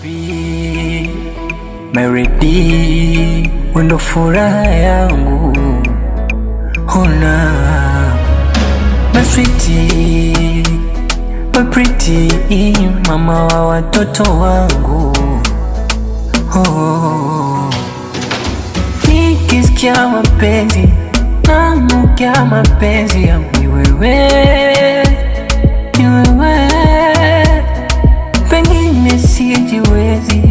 baby, Meredi, wendo furaha yangu, huna my sweetie, my pretty, mama wa watoto wangu. Nikisikia mapenzi nanukia mapenzi ya wewe, pengine sijiwezi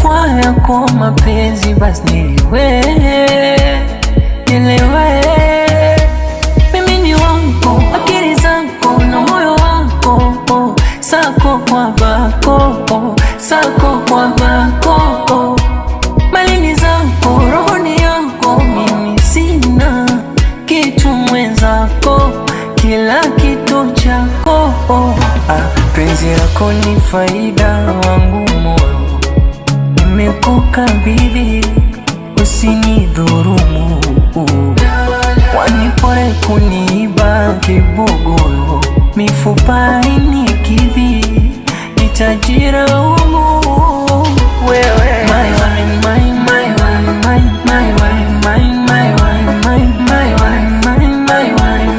kwa yako mapenzi, basi nielewe. Mimi ni wako, akili zako na moyo wako, sako kwa bako, sako kwa bako, malini zako, rohoni yako, mimi sina kitu mwenzako, kila kitu chako. Penzi lako ni faida wangu moyo, nimekukabidhi usinidhurumu. Wanipore kuniiba kibogoyo, mifupa inikidhi nitajira umu. Wewe my one, my one, my one, my one, my one, my one, my one, my one,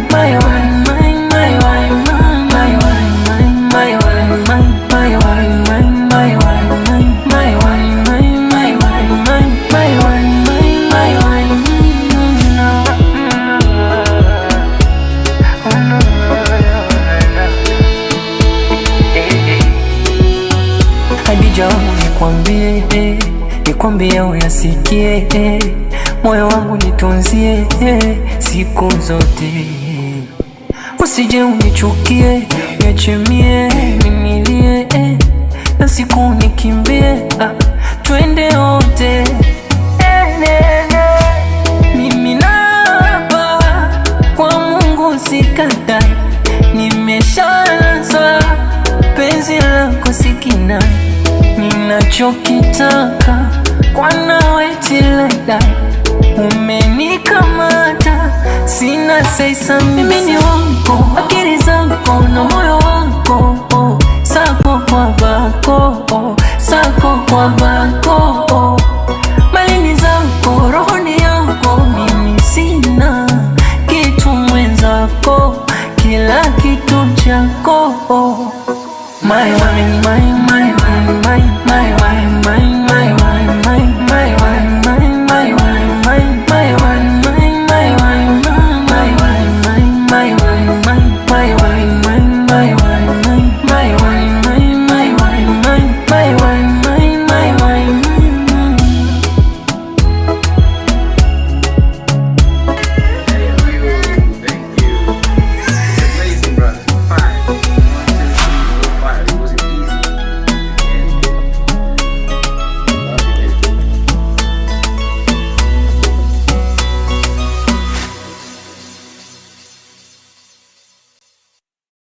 my one, my one, my one, my one, my one, my one, my one, my one. Hadija, nikwambie uyasikie, moyo wangu nitunzie siku zote, usije unichukie, niachemie nimilie, na siku nikimbie, twende wote. Mimi naapa kwa Mungu sikatai, nimeshaanza penzi lako sikina, ninachokitaka kwa nawe tilaidai, umenikamata sina seisa. Mimi ni wako, akili zako na moyo wako, sako kwa bako, sako kwa bako, malini zako, rohoni yako, mimi sina kitu mwenzako, kila kitu chako. My one, my